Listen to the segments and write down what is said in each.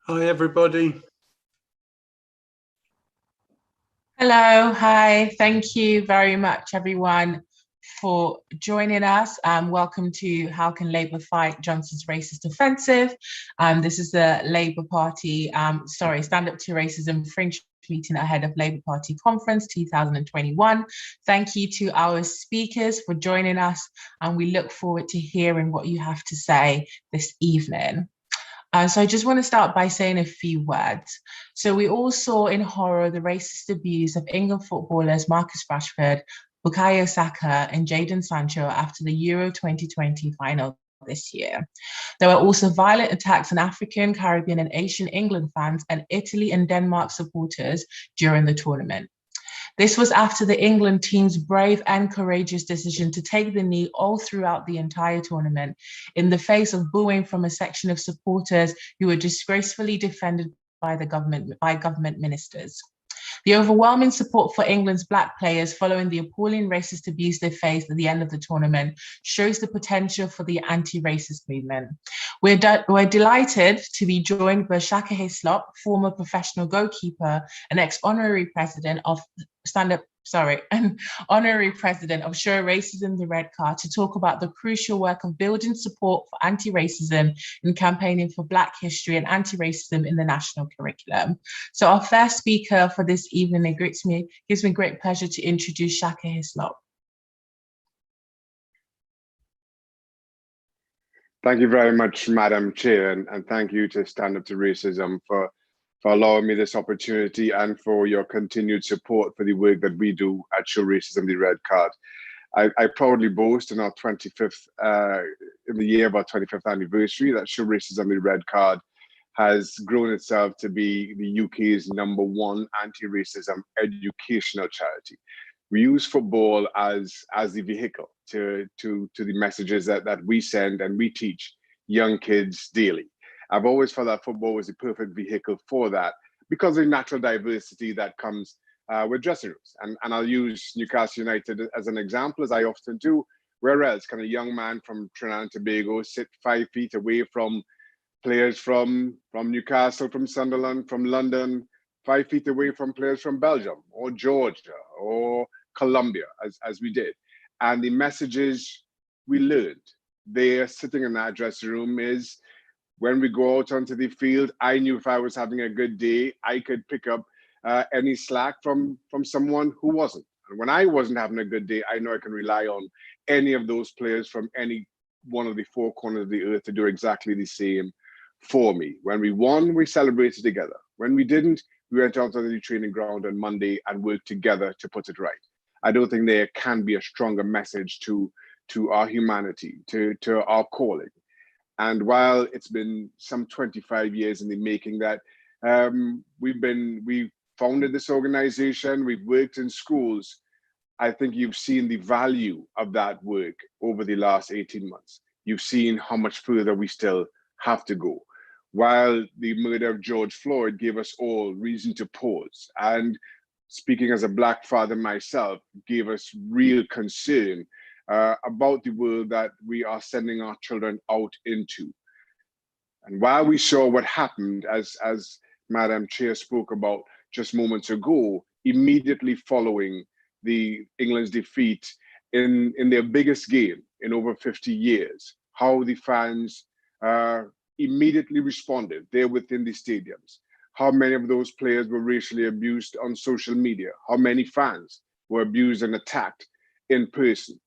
Hi, everybody. Hello, hi. Thank you very much, everyone, for joining us. Welcome to How Can Labour Fight Johnson's Racist Offensive? This is the Labour Party, Stand Up to Racism Fringe meeting ahead of Labour Party Conference 2021. Thank you to our speakers for joining us, and we look forward to hearing what you have to say this evening. So I just want to start by saying a few words. So we all saw in horror the racist abuse of England footballers Marcus Rashford, Bukayo Saka, and Jadon Sancho after the Euro 2020 final this year. There were also violent attacks on African, Caribbean, and Asian England fans and Italy and Denmark supporters during the tournament. This was after the England team's brave and courageous decision to take the knee all throughout the entire tournament in the face of booing from a section of supporters who were disgracefully defended by government ministers. The overwhelming support for England's Black players following the appalling racist abuse they faced at the end of the tournament shows the potential for the anti-racist movement. We're delighted to be joined by Shaka Hislop, former professional goalkeeper and ex-honorary president of honorary president of Show Racism the Red Card, to talk about the crucial work of building support for anti-racism and campaigning for Black history and anti-racism in the national curriculum. So our first speaker for this evening, it gives me great pleasure to introduce Shaka Hislop. Thank you very much, Madam Chair, and thank you to Stand Up to Racism for allowing me this opportunity and for your continued support for the work that we do at Show Racism the Red Card. I proudly boast in our 25th, in the year of our 25th anniversary, that Show Racism the Red Card has grown itself to be the UK's #1 anti-racism educational charity. We use football as the vehicle to the messages that we send and we teach young kids daily. I've always felt that football was the perfect vehicle for that because of the natural diversity that comes with dressing rooms. And I'll use Newcastle United as an example, as I often do. Where else can a young man from Trinidad and Tobago sit 5 feet away from players from Newcastle, from Sunderland, from London, 5 feet away from players from Belgium or Georgia or Colombia, as we did? And the messages we learned there sitting in that dressing room is, when we go out onto the field, I knew if I was having a good day, I could pick up any slack from someone who wasn't. And when I wasn't having a good day, I know I can rely on any of those players from any one of the four corners of the earth to do exactly the same for me. When we won, we celebrated together. When we didn't, we went out on the training ground on Monday and worked together to put it right. I don't think there can be a stronger message to our humanity, to our calling. And while it's been some 25 years in the making that we've founded this organization, we've worked in schools, I think you've seen the value of that work over the last 18 months. You've seen how much further we still have to go. While the murder of George Floyd gave us all reason to pause, and speaking as a Black father myself, gave us real concern about the world that we are sending our children out into. And while we saw what happened, as Madam Chair spoke about just moments ago, immediately following the England's defeat in their biggest game in over 50 years, how the fans immediately responded there within the stadiums, how many of those players were racially abused on social media, how many fans were abused and attacked in person.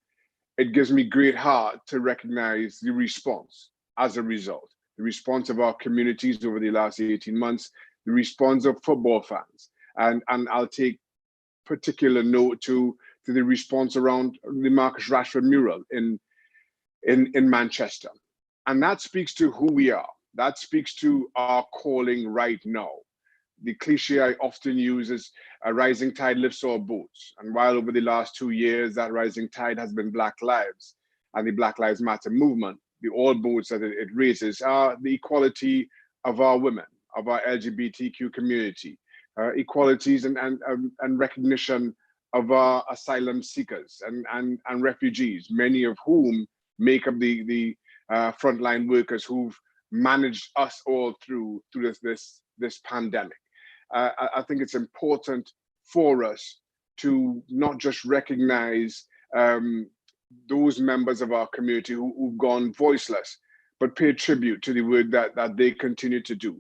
It gives me great heart to recognize the response as a result, the response of our communities over the last 18 months, the response of football fans. And I'll take particular note to the response around the Marcus Rashford mural in Manchester. And that speaks to who we are. That speaks to our calling right now. The cliche I often use is a rising tide lifts all boats. And while over the last 2 years, that rising tide has been Black lives and the Black Lives Matter movement, the all boats that it raises are the equality of our women, of our LGBTQ community, equalities and recognition of our asylum seekers and refugees, many of whom make up the frontline workers who've managed us all through this pandemic. I think it's important for us to not just recognize those members of our community who've gone voiceless, but pay tribute to the work that they continue to do.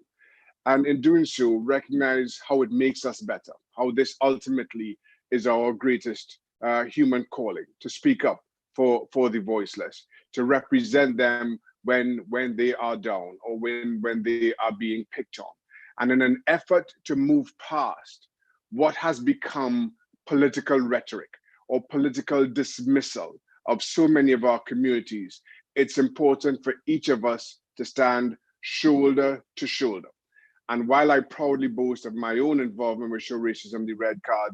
And in doing so, recognize how it makes us better, how this ultimately is our greatest human calling, to speak up for the voiceless, to represent them when they are down or when they are being picked on. And in an effort to move past what has become political rhetoric or political dismissal of so many of our communities, it's important for each of us to stand shoulder to shoulder. And while I proudly boast of my own involvement with Show Racism, the Red Card,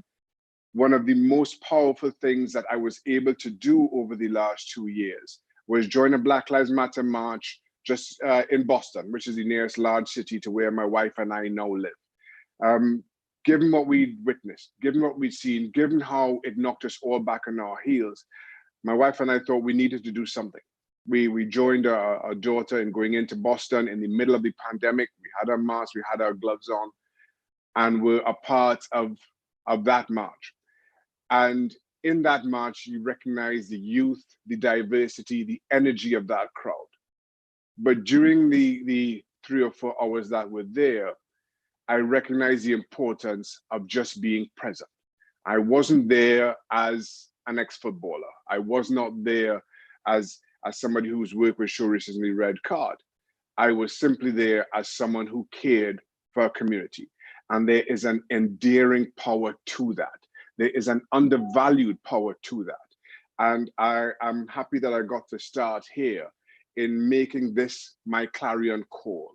one of the most powerful things that I was able to do over the last 2 years was join a Black Lives Matter march just in Boston, which is the nearest large city to where my wife and I now live. Given what we'd witnessed, given what we'd seen, given how it knocked us all back on our heels, my wife and I thought we needed to do something. We joined our daughter in going into Boston in the middle of the pandemic. We had our masks, we had our gloves on, and we're a part of that march. And in that march, you recognize the youth, the diversity, the energy of that crowd. But during the 3 or 4 hours that were there, I recognized the importance of just being present. I wasn't there as an ex-footballer. I was not there as somebody who's worked with Show Racism, the Red Card. I was simply there as someone who cared for a community. And there is an endearing power to that. There is an undervalued power to that. And I'm happy that I got to start here in making this my clarion call.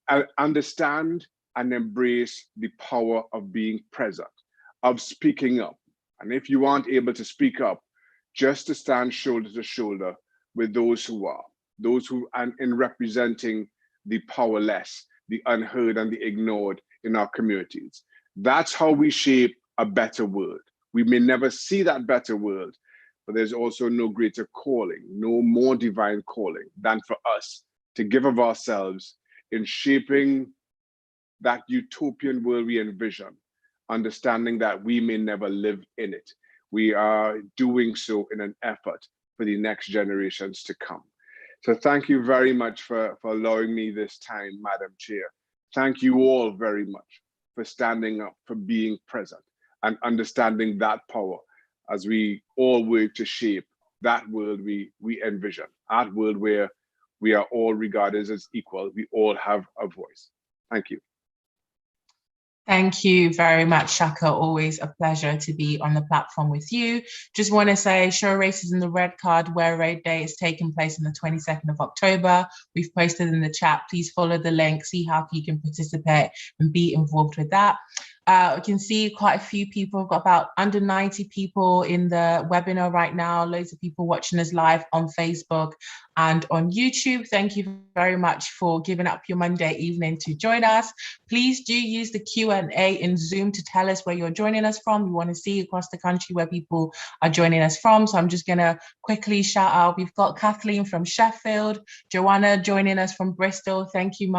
I understand and embrace the power of being present, of speaking up. And if you aren't able to speak up, just to stand shoulder to shoulder with those who are, and in representing the powerless, the unheard, and the ignored in our communities. That's how we shape a better world. We may never see that better world, but there's also no greater calling, no more divine calling than for us to give of ourselves in shaping that utopian world we envision, understanding that we may never live in it. We are doing so in an effort for the next generations to come. So thank you very much for allowing me this time, Madam Chair. Thank you all very much for standing up, for being present, and understanding that power as we all work to shape that world we envision, that world where we are all regarded as equal, we all have a voice. Thank you. Thank you very much, Shaka. Always a pleasure to be on the platform with you. Just want to say, Show Racism, the Red Card Wear Raid Day is taking place on the 22nd of October. We've posted in the chat. Please follow the link, see how you can participate and be involved with that. We can see quite a few people. We've got about under 90 people in the webinar right now. Loads of people watching us live on Facebook and on YouTube. Thank you very much for giving up your Monday evening to join us. Please do use the Q&A in Zoom to tell us where you're joining us from. We want to see across the country where people are joining us from. So I'm just going to quickly shout out. We've got Kathleen from Sheffield, Joanna joining us from Bristol. Thank you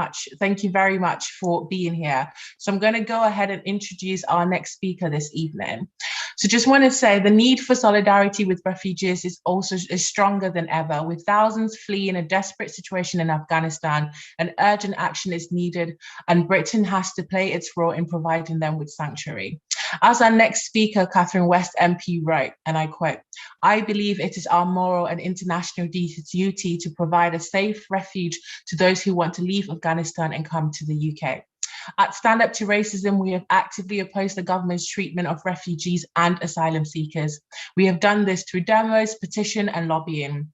very much for being here. So I'm going to go ahead and introduce our next speaker this evening. So just want to say the need for solidarity with refugees is stronger than ever, with thousands fleeing a desperate situation in Afghanistan. An urgent action is needed, and Britain has to play its role in providing them with sanctuary. As our next speaker, Catherine West MP, wrote, and I quote, "I believe it is our moral and international duty to provide a safe refuge to those who want to leave Afghanistan and come to the UK. At Stand Up to Racism, we have actively opposed the government's treatment of refugees and asylum seekers. We have done this through demos, petition, and lobbying.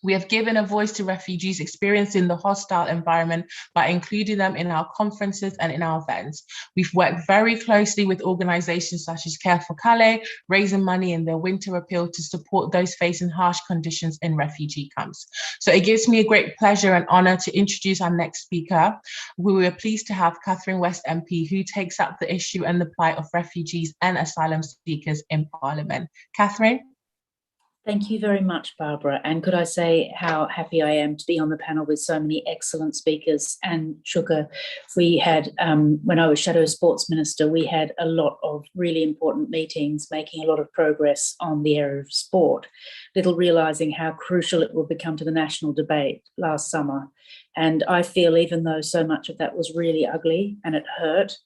We have given a voice to refugees experiencing the hostile environment by including them in our conferences and in our events. We've worked very closely with organizations such as Care for Calais, raising money in their winter appeal to support those facing harsh conditions in refugee camps." So it gives me a great pleasure and honor to introduce our next speaker. We are pleased to have Catherine West MP, who takes up the issue and the plight of refugees and asylum seekers in Parliament. Catherine? Thank you very much, Barbara. And could I say how happy I am to be on the panel with so many excellent speakers. And Shaka, we had, when I was Shadow Sports Minister, we had a lot of really important meetings, making a lot of progress on the area of sport, little realising how crucial it would become to the national debate last summer. And I feel, even though so much of that was really ugly and it hurt,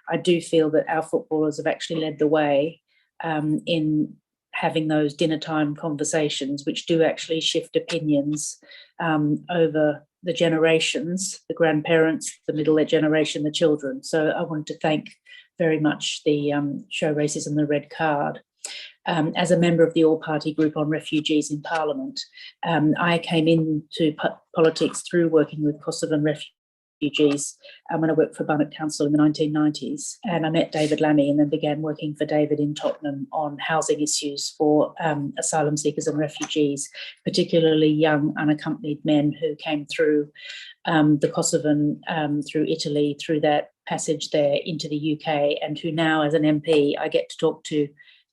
I do feel that our footballers have actually led the way in having those dinner time conversations, which do actually shift opinions over the generations, the grandparents, the middle-aged generation, the children. So I wanted to thank very much the Show Racism the Red Card. As a member of the all-party group on refugees in Parliament, I came into politics through working with Kosovan refugees when I worked for Barnet Council in the 1990s, and I met David Lammy and then began working for David in Tottenham on housing issues for asylum seekers and refugees, particularly young unaccompanied men who came through the Kosovan, through Italy, through that passage there into the UK, and who now, as an MP, I get to talk to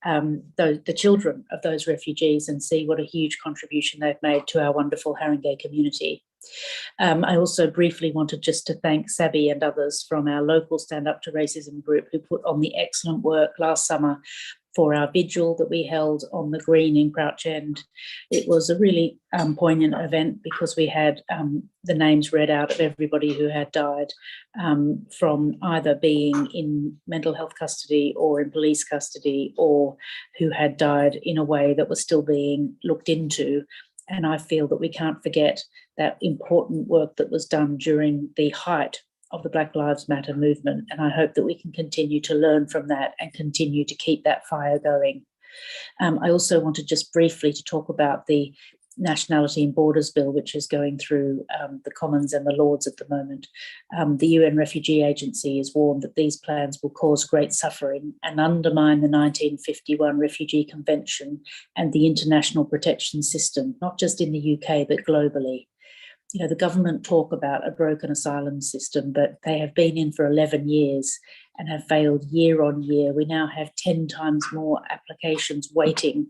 the children of those refugees and see what a huge contribution they've made to our wonderful Haringey community. I also briefly wanted just to thank Sabby and others from our local Stand Up to Racism group who put on the excellent work last summer for our vigil that we held on the Green in Crouch End. It was a really poignant event because we had the names read out of everybody who had died from either being in mental health custody or in police custody, or who had died in a way that was still being looked into. And I feel that we can't forget that important work that was done during the height of the Black Lives Matter movement. And I hope that we can continue to learn from that and continue to keep that fire going. I also wanted just briefly to talk about the Nationality and Borders Bill, which is going through the Commons and the Lords at the moment. The UN Refugee Agency is warned that these plans will cause great suffering and undermine the 1951 Refugee Convention and the international protection system, not just in the UK, but globally. You know, the government talk about a broken asylum system, but they have been in for 11 years and have failed year on year. We now have 10 times more applications waiting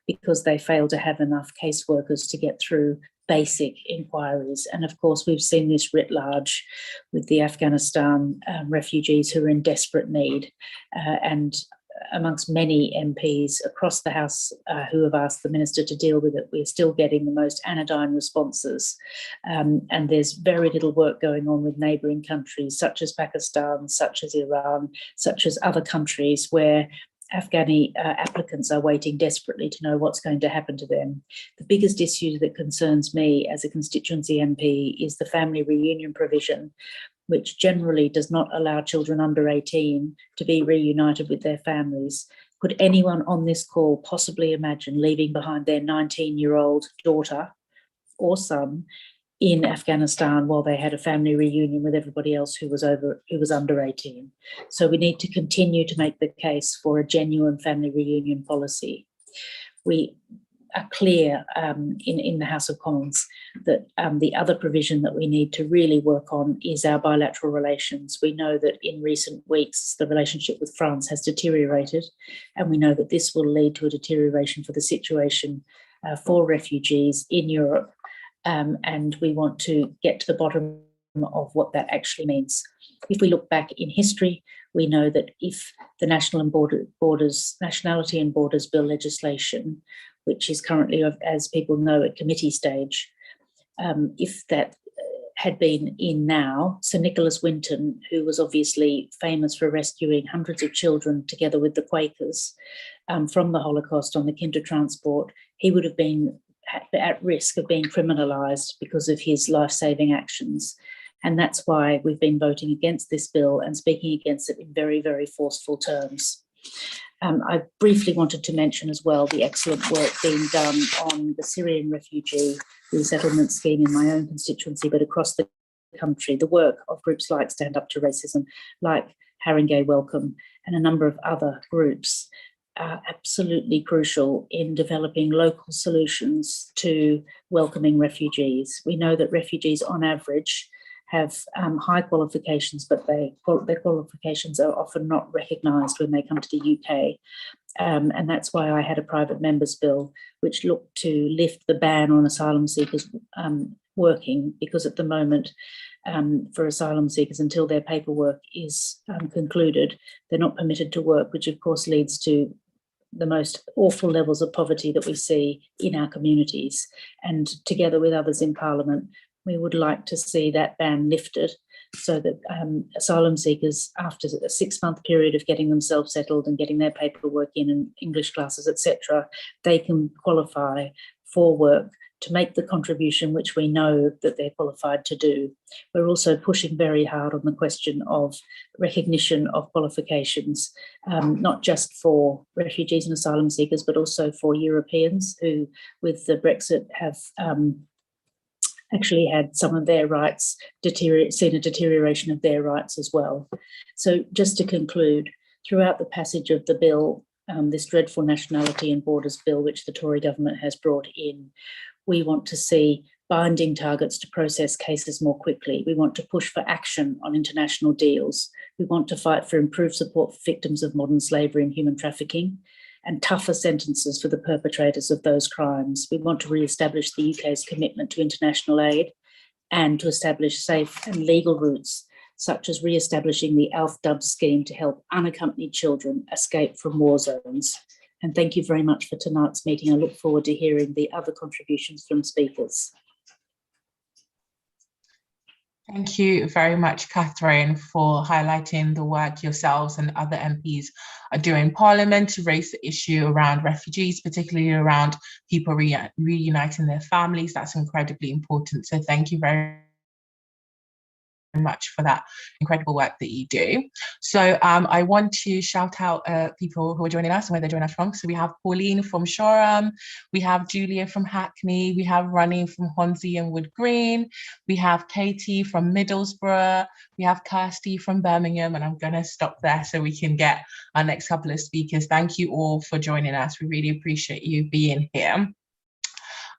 because they fail to have enough caseworkers to get through basic inquiries. And of course, we've seen this writ large with the Afghanistan refugees who are in desperate need, and amongst many MPs across the House who have asked the Minister to deal with it, we're still getting the most anodyne responses. And there's very little work going on with neighbouring countries such as Pakistan, such as Iran, such as other countries where Afghani applicants are waiting desperately to know what's going to happen to them. The biggest issue that concerns me as a constituency MP is the family reunion provision, which generally does not allow children under 18 to be reunited with their families. Could anyone on this call possibly imagine leaving behind their 19-year-old daughter or son in Afghanistan while they had a family reunion with everybody else who was under 18? So we need to continue to make the case for a genuine family reunion policy. We are clear in the House of Commons that the other provision that we need to really work on is our bilateral relations. We know that in recent weeks, the relationship with France has deteriorated, and we know that this will lead to a deterioration for the situation for refugees in Europe. And we want to get to the bottom of what that actually means. If we look back in history, we know that if the Nationality and Borders Bill legislation, which is currently, as people know, at committee stage, if that had been in now, Sir Nicholas Winton, who was obviously famous for rescuing hundreds of children together with the Quakers from the Holocaust on the Kindertransport, he would have been at risk of being criminalised because of his life-saving actions. And that's why we've been voting against this bill and speaking against it in very, very forceful terms. I briefly wanted to mention as well the excellent work being done on the Syrian refugee resettlement scheme in my own constituency, but across the country, the work of groups like Stand Up to Racism, like Haringey Welcome, and a number of other groups are absolutely crucial in developing local solutions to welcoming refugees. We know that refugees on average have high qualifications, but their qualifications are often not recognised when they come to the UK. And that's why I had a private members bill which looked to lift the ban on asylum seekers working, because at the moment for asylum seekers, until their paperwork is concluded, they're not permitted to work, which of course leads to the most awful levels of poverty that we see in our communities. And together with others in Parliament, we would like to see that ban lifted so that asylum seekers, after a 6-month period of getting themselves settled and getting their paperwork in and English classes, etc., they can qualify for work to make the contribution which we know that they're qualified to do. We're also pushing very hard on the question of recognition of qualifications, not just for refugees and asylum seekers, but also for Europeans who, with the Brexit, have actually had some of their rights seen a deterioration of their rights as well. So just to conclude, throughout the passage of the bill, this dreadful nationality and borders bill, which the Tory government has brought in, we want to see binding targets to process cases more quickly. We want to push for action on international deals. We want to fight for improved support for victims of modern slavery and human trafficking, and tougher sentences for the perpetrators of those crimes. We want to re-establish the UK's commitment to international aid and to establish safe and legal routes, such as re-establishing the ALF-DUB scheme to help unaccompanied children escape from war zones. And thank you very much for tonight's meeting. I look forward to hearing the other contributions from speakers. Thank you very much, Catherine, for highlighting the work yourselves and other MPs are doing in Parliament to raise the issue around refugees, particularly around people reuniting their families. That's incredibly important. So thank you very much for that incredible work that you do. So I want to shout out people who are joining us and where they're joining us from. So we have Pauline from Shoreham, we have Julia from Hackney, we have Ronnie from Hornsey and Wood Green, we have Katie from Middlesbrough, we have Kirsty from Birmingham, and I'm going to stop there so we can get our next couple of speakers. Thank you all for joining us. We really appreciate you being here.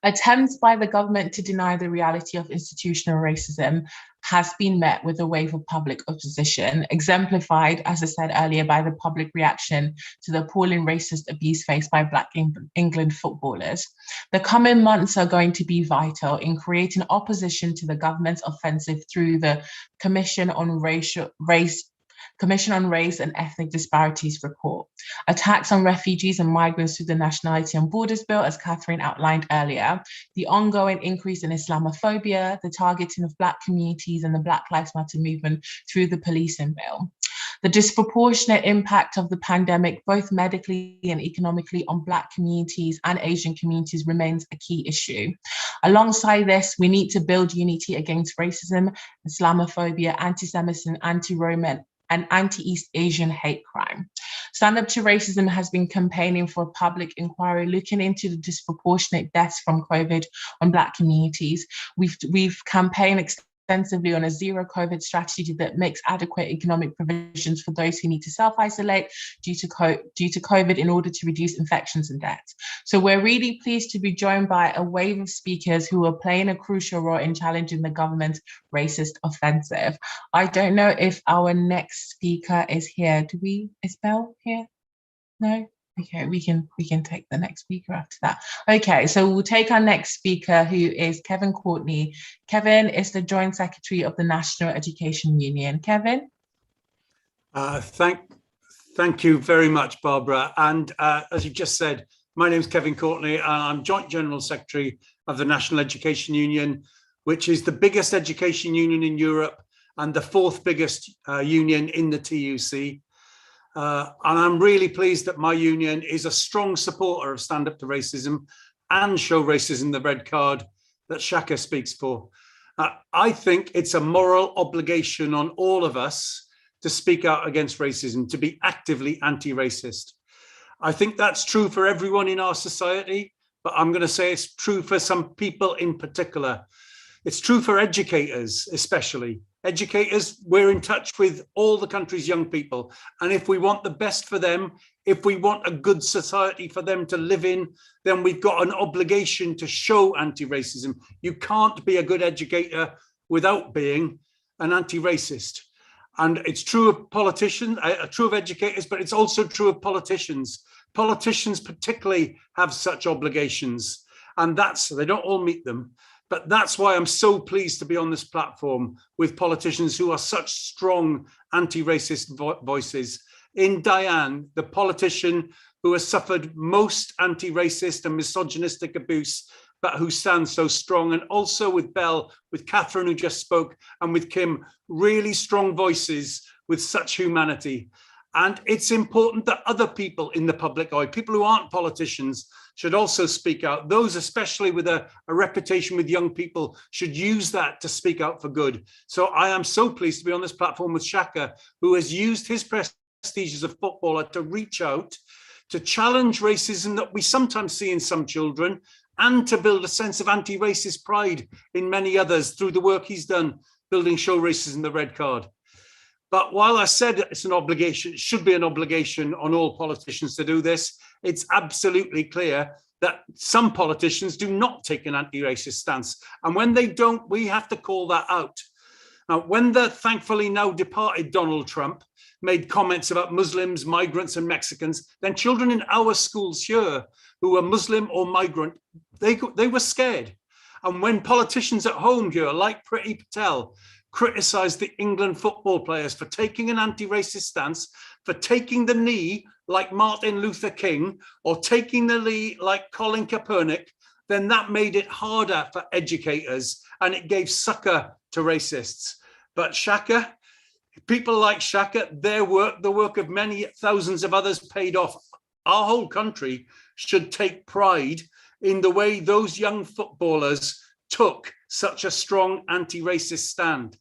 Attempts by the government to deny the reality of institutional racism has been met with a wave of public opposition, exemplified, as I said earlier, by the public reaction to the appalling racist abuse faced by Black England footballers. The coming months are going to be vital in creating opposition to the government's offensive through the Commission on Race and Ethnic Disparities report. Attacks on refugees and migrants through the Nationality and Borders Bill, as Catherine outlined earlier, the ongoing increase in Islamophobia, the targeting of Black communities and the Black Lives Matter movement through the policing bill. The disproportionate impact of the pandemic, both medically and economically, on Black communities and Asian communities remains a key issue. Alongside this, we need to build unity against racism, Islamophobia, anti-Semitism, anti-Roma, and anti-East Asian hate crime. Stand Up to Racism has been campaigning for a public inquiry looking into the disproportionate deaths from COVID on Black communities. We've campaigned extensively on a zero COVID strategy that makes adequate economic provisions for those who need to self-isolate due to COVID in order to reduce infections and deaths. So we're really pleased to be joined by a wave of speakers who are playing a crucial role in challenging the government's racist offensive. I don't know if our next speaker is here. Is Belle here? No? Okay, we can take the next speaker after that. Okay, so we'll take our next speaker, who is Kevin Courtney. Kevin is the Joint Secretary of the National Education Union. Kevin? Thank you very much, Barbara. And as you just said, my name is Kevin Courtney, and I'm Joint General Secretary of the National Education Union, which is the biggest education union in Europe and the 4th biggest union in the TUC. And I'm really pleased that my union is a strong supporter of Stand Up to Racism and Show Racism the Red Card that Shaka speaks for. I think it's a moral obligation on all of us to speak out against racism, to be actively anti-racist. I think that's true for everyone in our society, but I'm going to say it's true for some people in particular. It's true for educators, especially. Educators, we're in touch with all the country's young people. And if we want the best for them, if we want a good society for them to live in, then we've got an obligation to show anti-racism. You can't be a good educator without being an anti-racist. And it's true of politicians, true of educators, but it's also true of politicians. Politicians particularly have such obligations, and they don't all meet them. But that's why I'm so pleased to be on this platform with politicians who are such strong anti-racist voices. In Diane, the politician who has suffered most anti-racist and misogynistic abuse, but who stands so strong, and also with Belle, with Catherine, who just spoke, and with Kim, really strong voices with such humanity. And it's important that other people in the public eye, people who aren't politicians, should also speak out. Those, especially with a reputation with young people, should use that to speak out for good. So I am so pleased to be on this platform with Shaka, who has used his prestige as a footballer to reach out, to challenge racism that we sometimes see in some children, and to build a sense of anti-racist pride in many others through the work he's done building Show Racism the Red Card. But while I said it's an obligation, it should be an obligation on all politicians to do this, it's absolutely clear that some politicians do not take an anti-racist stance. And when they don't, we have to call that out. Now, when the thankfully now departed Donald Trump made comments about Muslims, migrants, and Mexicans, then children in our schools here who were Muslim or migrant, they were scared. And when politicians at home here, like Priti Patel, criticised the England football players for taking an anti-racist stance, for taking the knee like Martin Luther King, or taking the knee like Colin Kaepernick, then that made it harder for educators and it gave succor to racists. But Shaka, people like Shaka, their work, the work of many thousands of others paid off. Our whole country should take pride in the way those young footballers took such a strong anti-racist stand.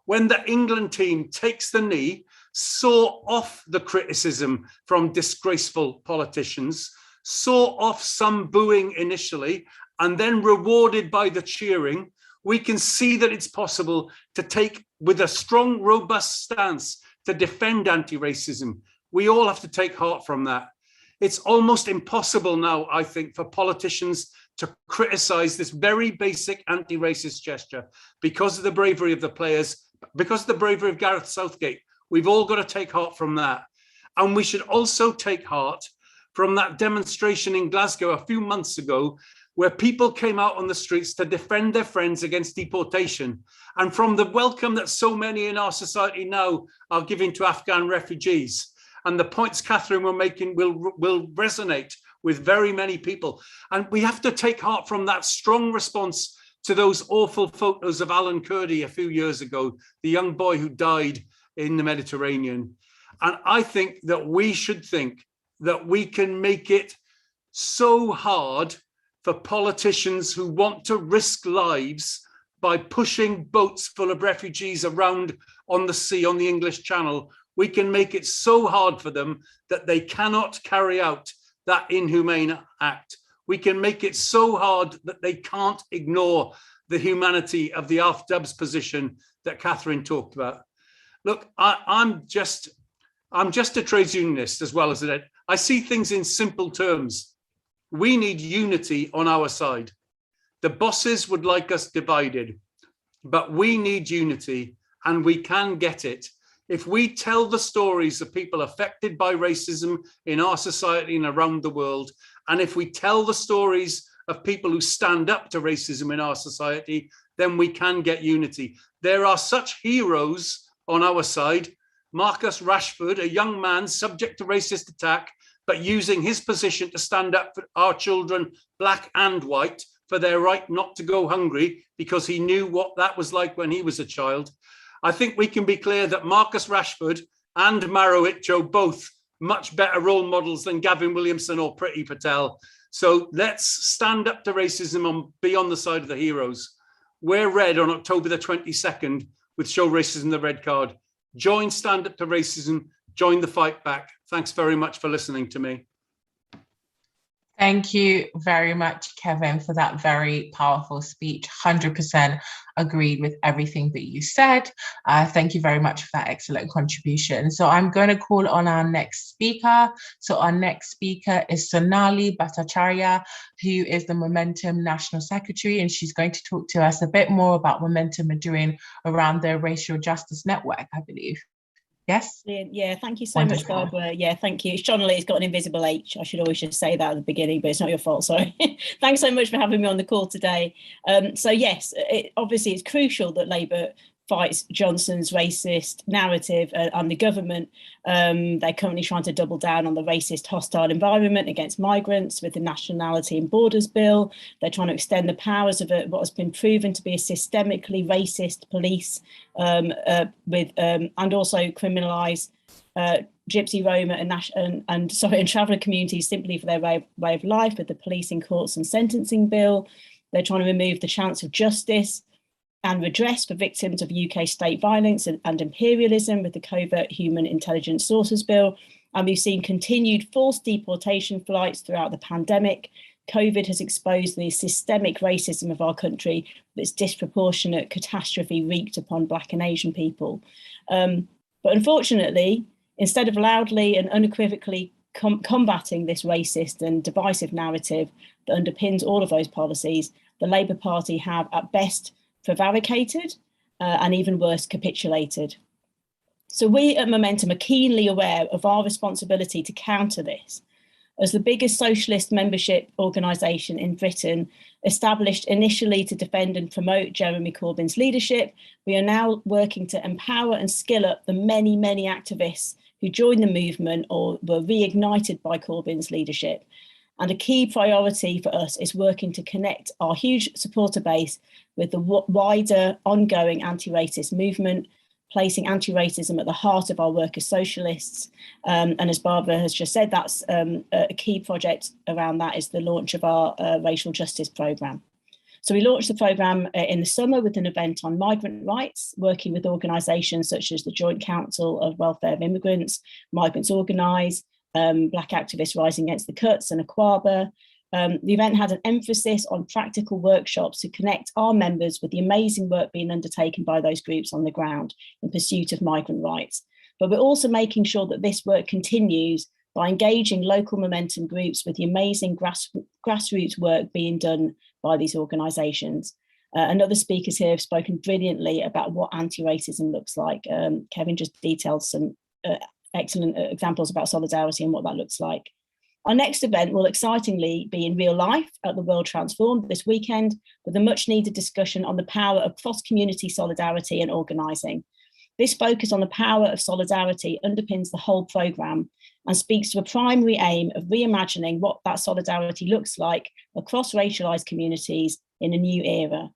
When the England team takes the knee, saw off the criticism from disgraceful politicians, saw off some booing initially, and then rewarded by the cheering, we can see that it's possible to take, with a strong, robust stance, to defend anti-racism. We all have to take heart from that. It's almost impossible now, I think, for politicians to criticize this very basic anti-racist gesture because of the bravery of the players, because of the bravery of Gareth Southgate. We've all got to take heart from that. And we should also take heart from that demonstration in Glasgow a few months ago, where people came out on the streets to defend their friends against deportation, and from the welcome that so many in our society now are giving to Afghan refugees. And the points Catherine were making will resonate with very many people. And we have to take heart from that strong response to those awful photos of Alan Kurdi a few years ago, the young boy who died in the Mediterranean. And I think that we should think that we can make it so hard for politicians who want to risk lives by pushing boats full of refugees around on the sea, on the English Channel. We can make it so hard for them that they cannot carry out that inhumane act. We can make it so hard that they can't ignore the humanity of the AFDUB's position that Catherine talked about. Look, I'm just a trades unionist as well as that. I see things in simple terms. We need unity on our side. The bosses would like us divided, but we need unity, and we can get it if we tell the stories of people affected by racism in our society and around the world, and if we tell the stories of people who stand up to racism in our society, then we can get unity. There are such heroes on our side. Marcus Rashford, a young man subject to racist attack, but using his position to stand up for our children, black and white, for their right not to go hungry because he knew what that was like when he was a child. I think we can be clear that Marcus Rashford and Marowitjo both much better role models than Gavin Williamson or Priti Patel. So let's stand up to racism and be on the side of the heroes. We're red on October the 22nd with Show Racism the Red Card. Join Stand Up to Racism, join the fight back. Thanks very much for listening to me. Thank you very much, Kevin, for that very powerful speech. 100% agreed with everything that you said. Thank you very much for that excellent contribution. So I'm going to call on our next speaker. So our next speaker is Sonali Bhattacharyya, who is the Momentum National Secretary, and she's going to talk to us a bit more about Momentum are doing around the Racial Justice Network, I believe. Yes? Yeah, thank you so much, Barbara. Yeah, thank you. Sonali's got an invisible H. I should always just say that at the beginning, but it's not your fault, sorry. Thanks so much for having me on the call today. So yes, obviously it's crucial that Labour fights Johnson's racist narrative and the government. They're currently trying to double down on the racist hostile environment against migrants with the Nationality and Borders Bill. They're trying to extend the powers of what has been proven to be a systemically racist police and also criminalise Gypsy, Roma and traveller communities simply for their way of life with the Policing Courts and Sentencing Bill. They're trying to remove the chance of justice and redress for victims of UK state violence and imperialism with the Covert Human Intelligence Sources Bill. And we've seen continued forced deportation flights throughout the pandemic. COVID has exposed the systemic racism of our country, this disproportionate catastrophe wreaked upon Black and Asian people. But unfortunately, instead of loudly and unequivocally combating this racist and divisive narrative that underpins all of those policies, the Labour Party have at best prevaricated and even worse, capitulated. So we at Momentum are keenly aware of our responsibility to counter this. As the biggest socialist membership organisation in Britain, established initially to defend and promote Jeremy Corbyn's leadership, we are now working to empower and skill up the many, many activists who joined the movement or were reignited by Corbyn's leadership. And a key priority for us is working to connect our huge supporter base with the wider ongoing anti-racist movement, placing anti-racism at the heart of our work as socialists. And as Barbara has just said, that's a key project around that is the launch of our racial justice programme. So we launched the programme in the summer with an event on migrant rights, working with organisations such as the Joint Council of Welfare of Immigrants, Migrants Organise, Black Activists Rising Against the Cuts and Aquaba. The event had an emphasis on practical workshops to connect our members with the amazing work being undertaken by those groups on the ground in pursuit of migrant rights. But we're also making sure that this work continues by engaging local Momentum groups with the amazing grassroots work being done by these organisations. And other speakers here have spoken brilliantly about what anti-racism looks like. Kevin just detailed some excellent examples about solidarity and what that looks like. Our next event will excitingly be in real life at the World Transformed this weekend with a much needed discussion on the power of cross-community solidarity and organising. This focus on the power of solidarity underpins the whole programme and speaks to a primary aim of reimagining what that solidarity looks like across racialised communities in a new era.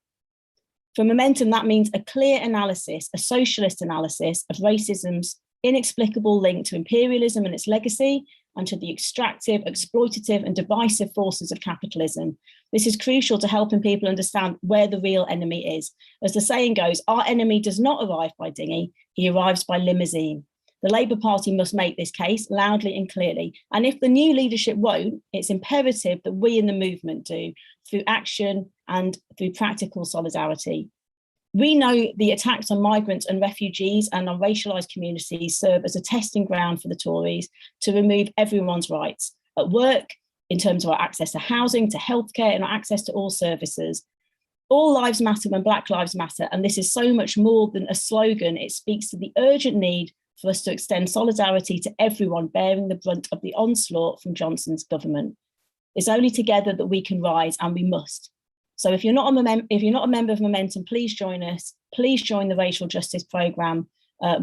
For Momentum, that means a clear analysis, a socialist analysis of racism's inexplicable link to imperialism and its legacy, and to the extractive, exploitative and divisive forces of capitalism. This is crucial to helping people understand where the real enemy is. As the saying goes, our enemy does not arrive by dinghy, he arrives by limousine. The Labour Party must make this case loudly and clearly. And if the new leadership won't, it's imperative that we in the movement do, through action and through practical solidarity. We know the attacks on migrants and refugees and on racialised communities serve as a testing ground for the Tories to remove everyone's rights at work, in terms of our access to housing, to healthcare, and our access to all services. All lives matter when Black lives matter, and this is so much more than a slogan. It speaks to the urgent need for us to extend solidarity to everyone bearing the brunt of the onslaught from Johnson's government. It's only together that we can rise, and we must. So if you're not a member of Momentum, please join us. Please join the Racial Justice Programme.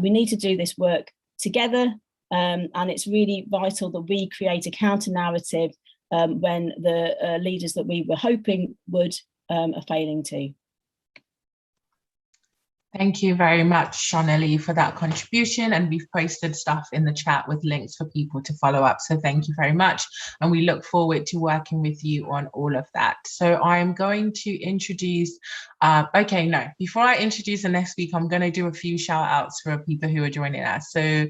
We need to do this work together, and it's really vital that we create a counter-narrative when the leaders that we were hoping would are failing to. Thank you very much, Sonali, for that contribution. And we've posted stuff in the chat with links for people to follow up. So thank you very much. And we look forward to working with you on all of that. So I'm going to introduce, before I introduce the next speaker, I'm going to do a few shout outs for people who are joining us. So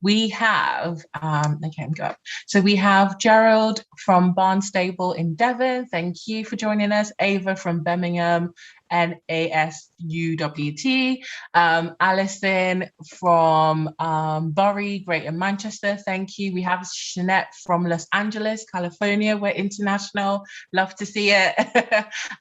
we have, okay, go up. So we have Gerald from Barnstable in Devon. Thank you for joining us. Ava from Birmingham, NASUWT. Alison from Bury, Greater Manchester. Thank you. We have Jeanette from Los Angeles, California. We're international. Love to see it.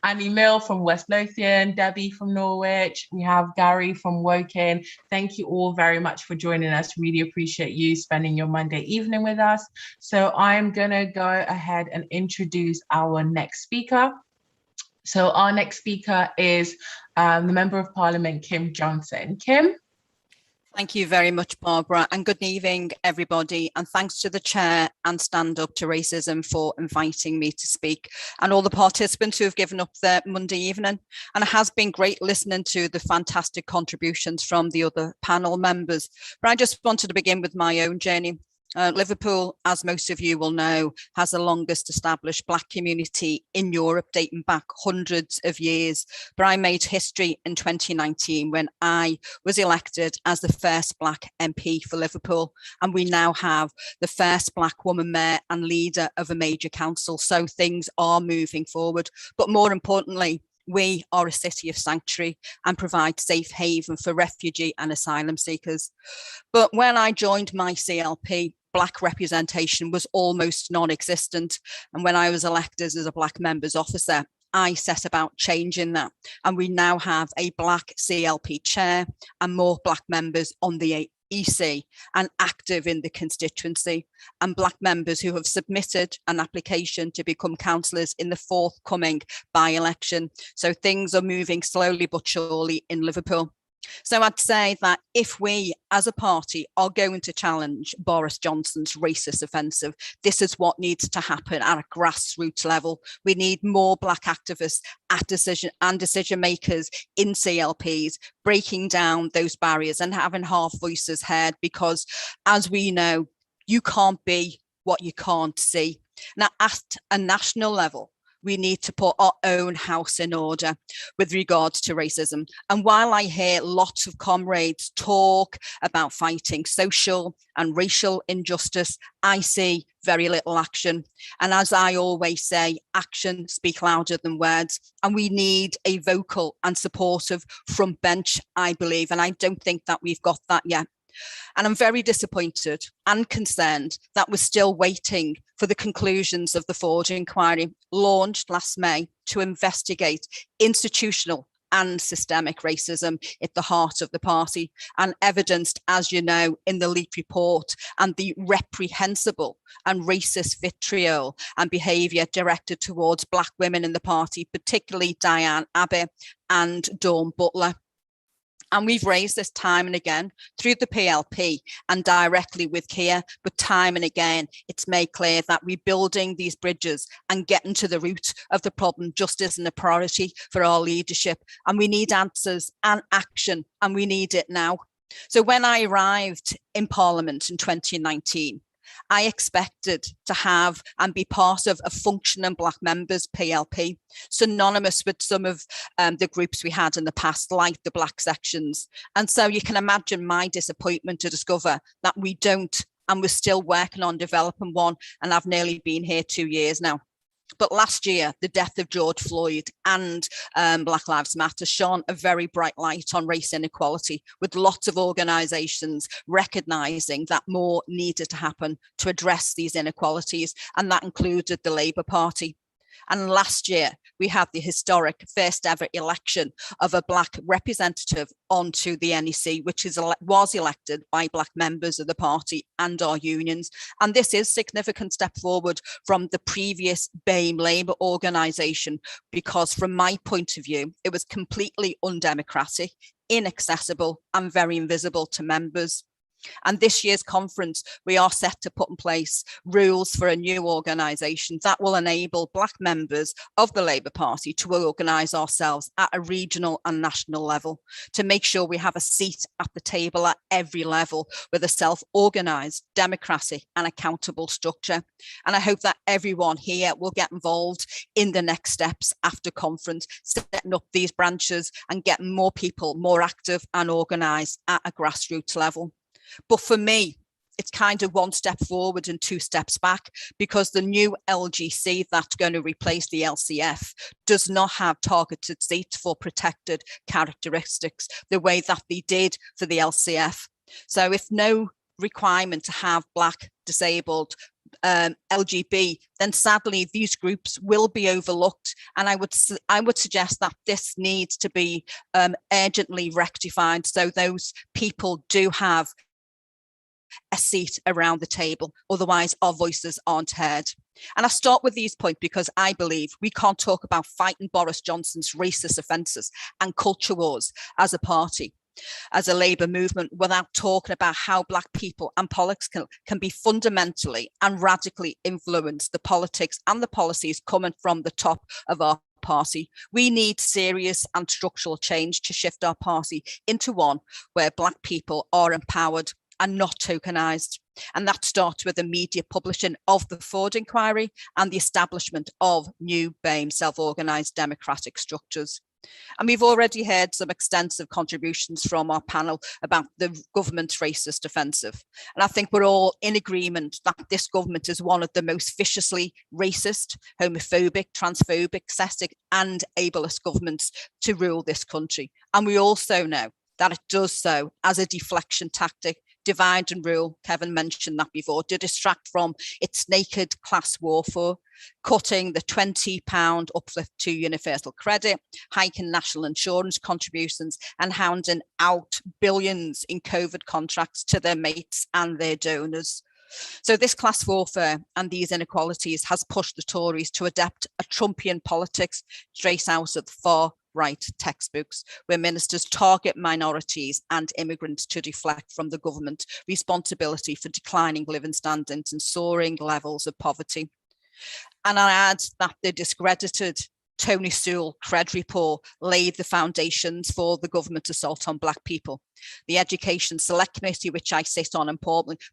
Annie Mill from West Lothian. Debbie from Norwich. We have Gary from Woking. Thank you all very much for joining us. Really appreciate you spending your Monday evening with us. So I'm going to go ahead and introduce our next speaker. So our next speaker is the Member of Parliament, Kim Johnson. Kim? Thank you very much, Barbara, and good evening, everybody. And thanks to the chair and Stand Up to Racism for inviting me to speak, and all the participants who have given up their Monday evening. And it has been great listening to the fantastic contributions from the other panel members. But I just wanted to begin with my own journey. Liverpool, as most of you will know, has the longest established Black community in Europe, dating back hundreds of years. But I made history in 2019 when I was elected as the first Black MP for Liverpool. And we now have the first Black woman mayor and leader of a major council. So things are moving forward. But more importantly, we are a city of sanctuary and provide safe haven for refugee and asylum seekers. But when I joined my CLP, Black representation was almost non-existent. And when I was elected as a Black members officer, I set about changing that. And we now have a Black CLP chair and more Black members on the EC and active in the constituency, and Black members who have submitted an application to become councillors in the forthcoming by-election. So things are moving slowly but surely in Liverpool. So I'd say that if we as a party are going to challenge Boris Johnson's racist offensive, this is what needs to happen at a grassroots level. We need more Black activists at decision makers in CLPs, breaking down those barriers and having half voices heard, because as we know, you can't be what you can't see. Now, at a national level, we need to put our own house in order with regards to racism. And while I hear lots of comrades talk about fighting social and racial injustice, I see very little action. And as I always say, action speaks louder than words. And we need a vocal and supportive front bench, I believe. And I don't think that we've got that yet. And I'm very disappointed and concerned that we're still waiting for the conclusions of the Ford inquiry launched last May to investigate institutional and systemic racism at the heart of the party, and evidenced, as you know, in the leaked report and the reprehensible and racist vitriol and behaviour directed towards Black women in the party, particularly Diane, Abbott and Dawn Butler. And we've raised this time and again through the PLP and directly with Keir, but time and again, it's made clear that rebuilding these bridges and getting to the root of the problem just isn't a priority for our leadership. And we need answers and action, and we need it now. So when I arrived in Parliament in 2019, I expected to have and be part of a functioning Black members PLP, synonymous with some of the groups we had in the past, like the Black sections. And so you can imagine my disappointment to discover that we don't, and we're still working on developing one. And I've nearly been here 2 years now. But last year, the death of George Floyd and Black Lives Matter shone a very bright light on race inequality, with lots of organisations recognising that more needed to happen to address these inequalities, and that included the Labour Party. And last year, we had the historic first ever election of a Black representative onto the NEC, which was elected by Black members of the party and our unions. And this is a significant step forward from the previous BAME Labour organisation, because from my point of view, it was completely undemocratic, inaccessible and very invisible to members. And this year's conference, we are set to put in place rules for a new organisation that will enable Black members of the Labour Party to organise ourselves at a regional and national level, to make sure we have a seat at the table at every level with a self-organised, democratic and accountable structure. And I hope that everyone here will get involved in the next steps after conference, setting up these branches and getting more people more active and organised at a grassroots level. But for me, it's kind of one step forward and two steps back, because the new LGC that's going to replace the LCF does not have targeted seats for protected characteristics the way that they did for the LCF. So if no requirement to have Black, disabled, LGB, then sadly these groups will be overlooked, and I would suggest that this needs to be urgently rectified, so those people do have a seat around the table, otherwise our voices aren't heard. And I start with these points because I believe we can't talk about fighting Boris Johnson's racist offences and culture wars as a party, as a Labour movement, without talking about how Black people and politics can be fundamentally and radically influence the politics and the policies coming from the top of our party. We need serious and structural change to shift our party into one where Black people are empowered and not tokenised. And that starts with immediate publishing of the Ford inquiry and the establishment of new BAME self-organised democratic structures. And we've already heard some extensive contributions from our panel about the government's racist offensive. And I think we're all in agreement that this government is one of the most viciously racist, homophobic, transphobic, sexist and ableist governments to rule this country. And we also know that it does so as a deflection tactic, divide and rule, Kevin mentioned that before, to distract from its naked class warfare, cutting the £20 uplift to universal credit, hiking national insurance contributions, and hounding out billions in COVID contracts to their mates and their donors. So this class warfare and these inequalities has pushed the Tories to adopt a Trumpian politics straight out of the far right textbooks, where ministers target minorities and immigrants to deflect from the government responsibility for declining living standards and soaring levels of poverty. And I add that the discredited Tony Sewell Cred report laid the foundations for the government assault on Black people. The Education Select Committee, which I sit on in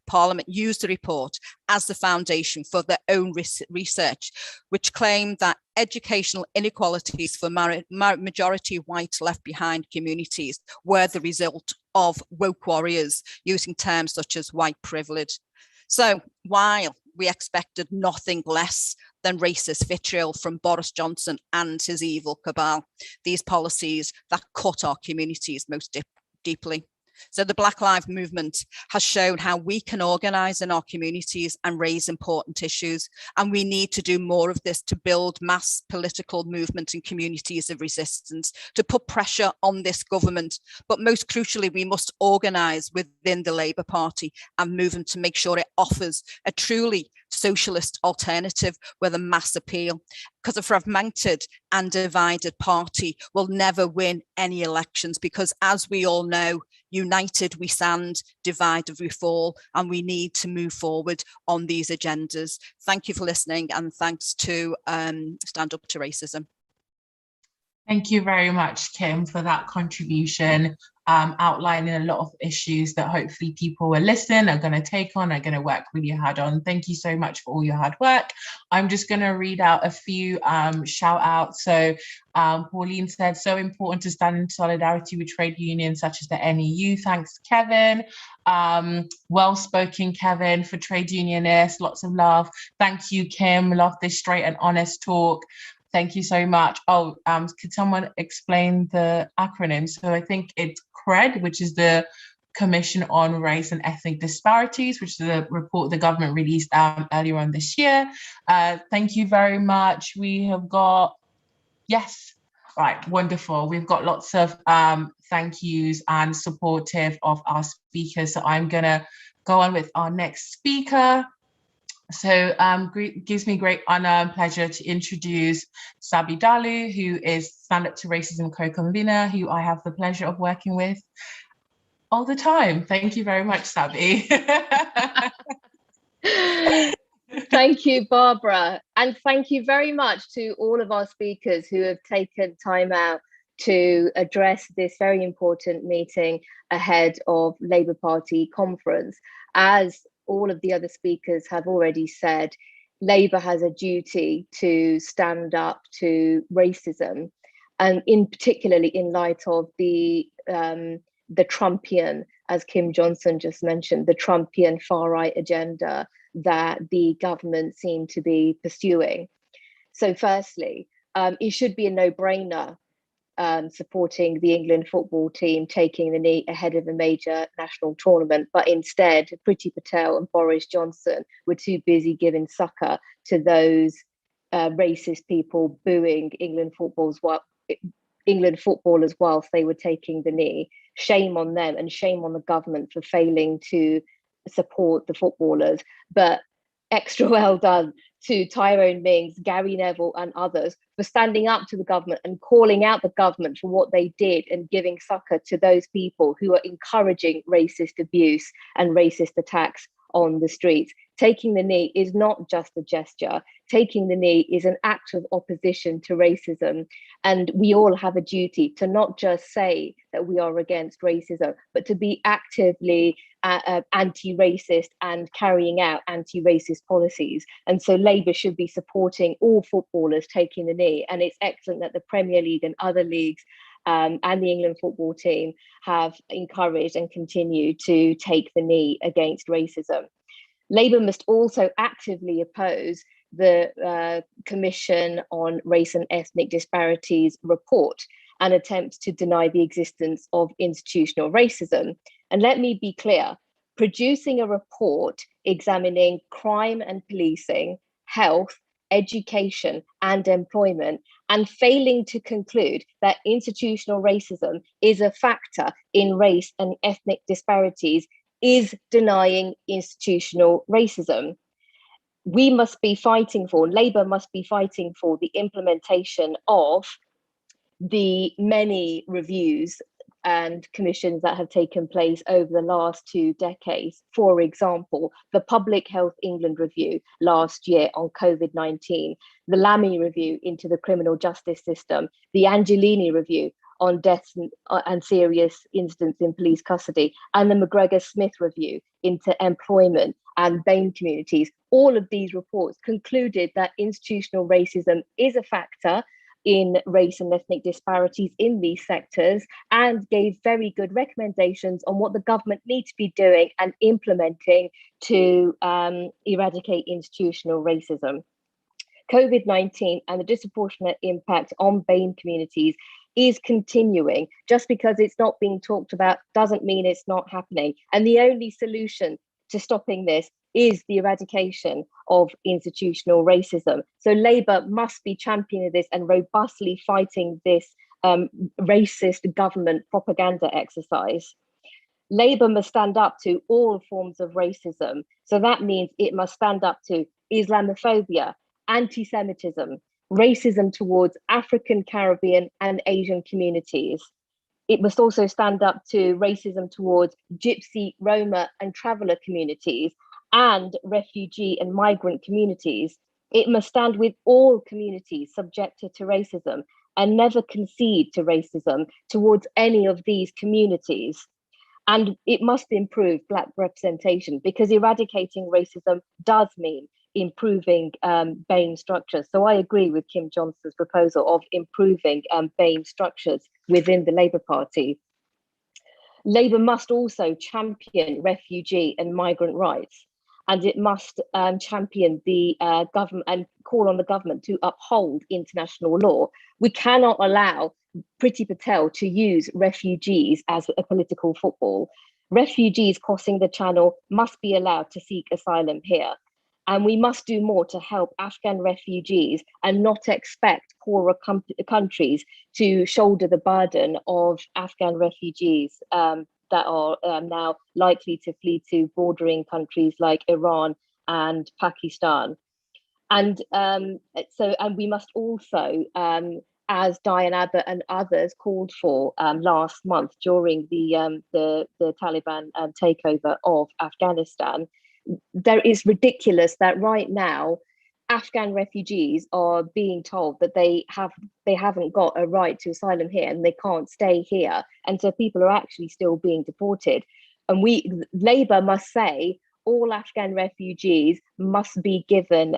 Parliament, used the report as the foundation for their own research, which claimed that educational inequalities for majority white left behind communities were the result of woke warriors, using terms such as white privilege. So while we expected nothing less than racist vitriol from Boris Johnson and his evil cabal, these policies that cut our communities most deeply. So the Black Lives Movement has shown how we can organise in our communities and raise important issues. And we need to do more of this to build mass political movements and communities of resistance, to put pressure on this government. But most crucially, we must organise within the Labour Party and movement to make sure it offers a truly socialist alternative with a mass appeal, because a fragmented and divided party will never win any elections, because as we all know, united we stand, divided we fall, and we need to move forward on these agendas. Thank you for listening, and thanks to Stand Up to Racism. Thank you very much, Kim, for that contribution, outlining a lot of issues that hopefully people who are listening are going to take on, are going to work really hard on. Thank you so much for all your hard work. I'm just going to read out a few shout outs. So Pauline said, so important to stand in solidarity with trade unions such as the NEU. Thanks, Kevin. Well-spoken, Kevin, for trade unionists. Lots of love. Thank you, Kim. Love this straight and honest talk. Thank you so much. Oh, could someone explain the acronym? So I think it's CRED, which is the Commission on Race and Ethnic Disparities, which is a report the government released earlier on this year. Thank you very much. We have got, yes, right, wonderful. We've got lots of thank yous and supportive of our speakers. So I'm gonna go on with our next speaker. So gives me great honor and pleasure to introduce Sabby Dhalu, who is Stand Up to Racism Co-Convenor, who I have the pleasure of working with all the time. Thank you very much, Sabby. Thank you, Barbara. And thank you very much to all of our speakers who have taken time out to address this very important meeting ahead of Labour Party conference. As all of the other speakers have already said, Labour has a duty to stand up to racism, and in particularly in light of the Trumpian as Kim Johnson just mentioned, the Trumpian far-right agenda that the government seem to be pursuing. So firstly, it should be a no-brainer supporting the England football team taking the knee ahead of a major national tournament, but instead Priti Patel and Boris Johnson were too busy giving succor to those racist people booing England footballers whilst they were taking the knee. Shame on them, and shame on the government for failing to support the footballers. But extra well done to Tyrone Mings, Gary Neville and others for standing up to the government and calling out the government for what they did and giving succor to those people who are encouraging racist abuse and racist attacks on the streets. Taking the knee is not just a gesture. Taking the knee is an act of opposition to racism. And we all have a duty to not just say that we are against racism, but to be actively anti-racist and carrying out anti-racist policies. And so Labour should be supporting all footballers taking the knee. And it's excellent that the Premier League and other leagues and the England football team have encouraged and continue to take the knee against racism. Labour must also actively oppose the Commission on Race and Ethnic Disparities report and attempts to deny the existence of institutional racism. And let me be clear, producing a report examining crime and policing, health, education and employment, and failing to conclude that institutional racism is a factor in race and ethnic disparities is denying institutional racism. We must be fighting for, Labour must be fighting for the implementation of the many reviews and commissions that have taken place over the last 2 decades. For example, the Public Health England review last year on COVID-19, the Lamy review into the criminal justice system, the Angelini review on deaths and serious incidents in police custody, and the McGregor-Smith review into employment and BAME communities. All of these reports concluded that institutional racism is a factor in race and ethnic disparities in these sectors, and gave very good recommendations on what the government needs to be doing and implementing to eradicate institutional racism. COVID-19 and the disproportionate impact on BAME communities is continuing. Just because it's not being talked about doesn't mean it's not happening. And the only solution to stopping this is the eradication of institutional racism. So Labour must be championing this and robustly fighting this racist government propaganda exercise. Labour must stand up to all forms of racism. So that means it must stand up to Islamophobia, anti-Semitism, racism towards African, Caribbean and Asian communities. It must also stand up to racism towards Gypsy, Roma and traveller communities and refugee and migrant communities. It must stand with all communities subjected to racism and never concede to racism towards any of these communities. And it must improve Black representation, because eradicating racism does mean improving BAME structures. So I agree with Kim Johnson's proposal of improving BAME structures within the Labour Party. Labour must also champion refugee and migrant rights, and it must champion the government and call on the government to uphold international law. We cannot allow Priti Patel to use refugees as a political football. Refugees crossing the channel must be allowed to seek asylum here. And we must do more to help Afghan refugees and not expect poorer countries to shoulder the burden of Afghan refugees that are now likely to flee to bordering countries like Iran and Pakistan. And we must also, as Diane, Abbott and others called for last month during the Taliban takeover of Afghanistan, there is ridiculous that right now Afghan refugees are being told that they haven't got a right to asylum here and they can't stay here, and so people are actually still being deported. And Labour must say all Afghan refugees must be given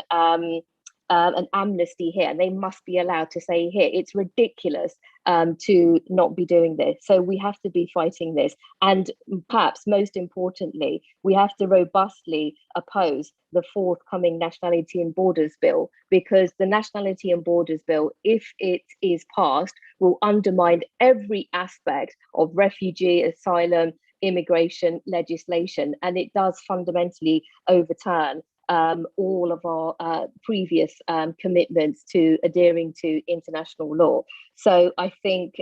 an amnesty here, and they must be allowed to say here. It's ridiculous to not be doing this. So we have to be fighting this. And perhaps most importantly, we have to robustly oppose the forthcoming Nationality and Borders Bill, because the Nationality and Borders Bill, if it is passed, will undermine every aspect of refugee, asylum, immigration legislation, and it does fundamentally overturn all of our previous commitments to adhering to international law. So I think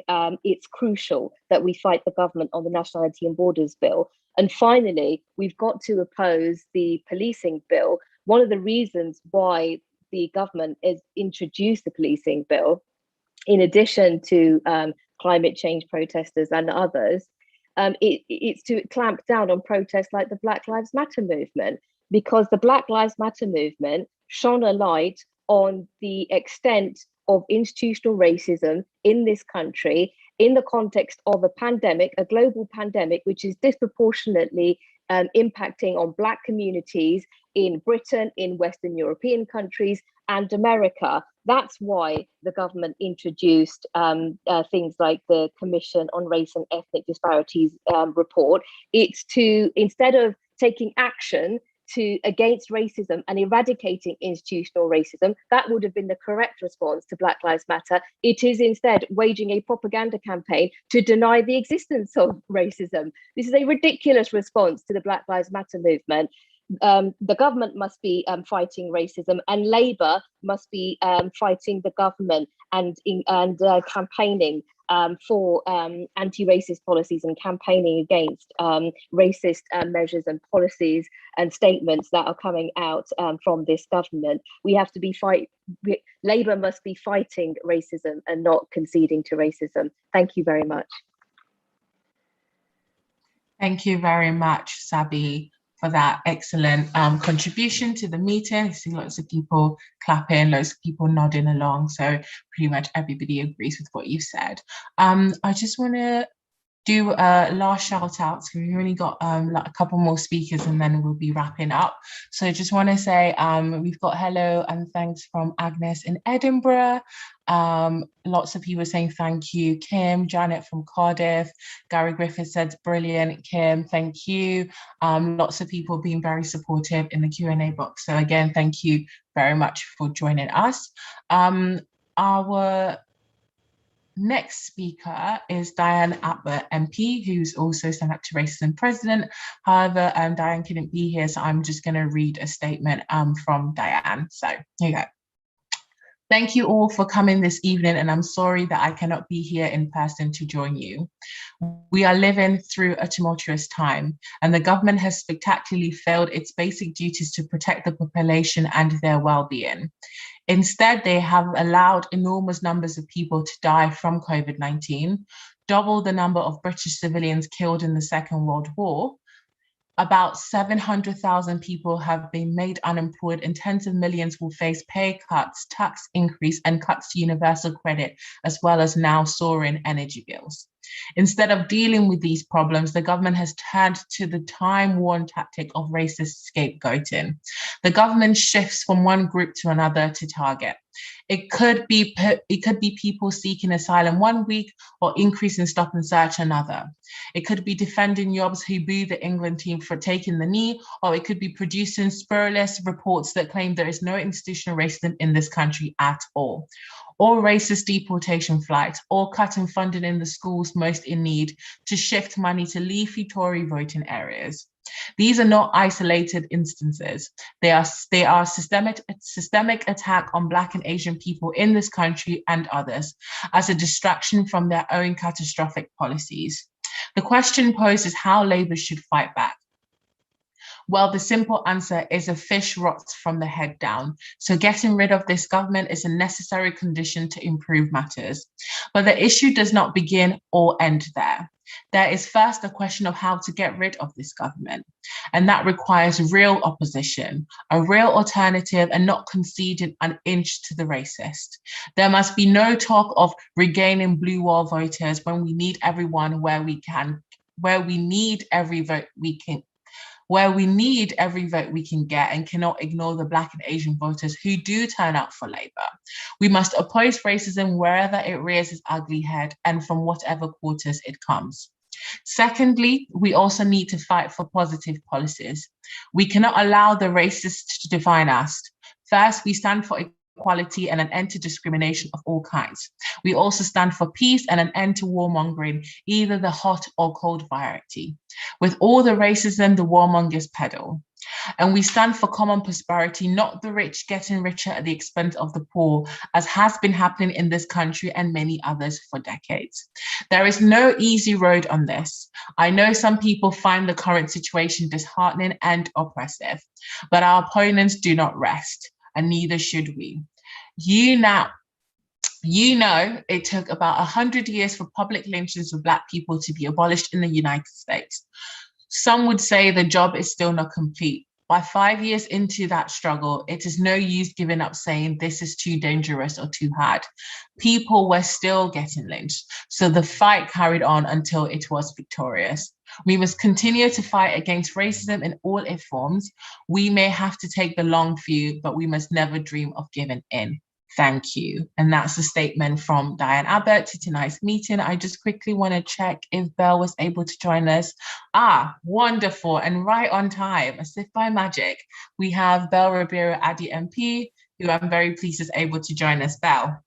it's crucial that we fight the government on the Nationality and Borders Bill. And finally, we've got to oppose the policing bill. One of the reasons why the government has introduced the policing bill, in addition to climate change protesters and others, it's to clamp down on protests like the Black Lives Matter movement, because the Black Lives Matter movement shone a light on the extent of institutional racism in this country in the context of a pandemic, a global pandemic, which is disproportionately impacting on Black communities in Britain, in Western European countries, and America. That's why the government introduced things like the Commission on Race and Ethnic Disparities report. It's to, instead of taking action against racism and eradicating institutional racism, that would have been the correct response to Black Lives Matter. It is instead waging a propaganda campaign to deny the existence of racism. This is a ridiculous response to the Black Lives Matter movement. The government must be fighting racism, and Labour must be fighting the government and campaigning for anti-racist policies and campaigning against racist measures and policies and statements that are coming out from this government. We have to be Labour must be fighting racism and not conceding to racism. Thank you very much. Thank you very much, Sabby, for that excellent contribution to the meeting. I see lots of people clapping, lots of people nodding along. So pretty much everybody agrees with what you've said. I just want to do a last shout out. So we've only got like a couple more speakers and then we'll be wrapping up. So I just want to say we've got hello and thanks from Agnes in Edinburgh. Lots of people saying thank you. Kim, Janet from Cardiff, Gary Griffith said brilliant. Kim, thank you. Lots of people being very supportive in the Q&A box. So again, thank you very much for joining us. Our next speaker is Diane Abbott MP, who's also Stand Up to Racism President. However, Diane couldn't be here, so I'm just going to read a statement from Diane. So here you go. Thank you all for coming this evening, and I'm sorry that I cannot be here in person to join you. We are living through a tumultuous time, and the government has spectacularly failed its basic duties to protect the population and their well-being. Instead, they have allowed enormous numbers of people to die from COVID-19, double the number of British civilians killed in the Second World War. About 700,000 people have been made unemployed, and tens of millions will face pay cuts, tax increase, and cuts to universal credit, as well as now soaring energy bills. Instead of dealing with these problems, the government has turned to the time-worn tactic of racist scapegoating. The government shifts from one group to another to target. It could be people seeking asylum one week or increase in stop and search another. It could be defending Yobs who boo the England team for taking the knee, or it could be producing spurious reports that claim there is no institutional racism in this country at all, or racist deportation flights, or cutting funding in the schools most in need to shift money to leafy Tory voting areas. These are not isolated instances. They are systemic attack on Black and Asian people in this country and others as a distraction from their own catastrophic policies. The question posed is how Labour should fight back. Well, the simple answer is a fish rots from the head down. So getting rid of this government is a necessary condition to improve matters. But the issue does not begin or end there. There is first a question of how to get rid of this government. And that requires real opposition, a real alternative, and not conceding an inch to the racist. There must be no talk of regaining blue wall voters when we need everyone where we can, where we need every vote we can, where we need every vote we can get and cannot ignore the Black and Asian voters who do turn out for Labour. We must oppose racism wherever it rears its ugly head and from whatever quarters it comes. Secondly, we also need to fight for positive policies. We cannot allow the racists to define us. First, we stand for equality and an end to discrimination of all kinds. We also stand for peace and an end to warmongering, either the hot or cold variety. With all the racism the warmongers peddle. And we stand for common prosperity, not the rich getting richer at the expense of the poor, as has been happening in this country and many others for decades. There is no easy road on this. I know some people find the current situation disheartening and oppressive, but our opponents do not rest, and neither should we. You know, it took about 100 years for public lynchings of Black people to be abolished in the United States. Some would say the job is still not complete. By 5 years into that struggle, it is no use giving up saying this is too dangerous or too hard. People were still getting lynched, so the fight carried on until it was victorious. We must continue to fight against racism in all its forms. We may have to take the long view, but we must never dream of giving in. Thank you. And that's a statement from Diane Abbott to tonight's meeting. I just quickly want to check if Belle was able to join us. Wonderful, and right on time, as if by magic. We have Belle Ribeiro-Addy MP, who I'm very pleased is able to join us. Belle.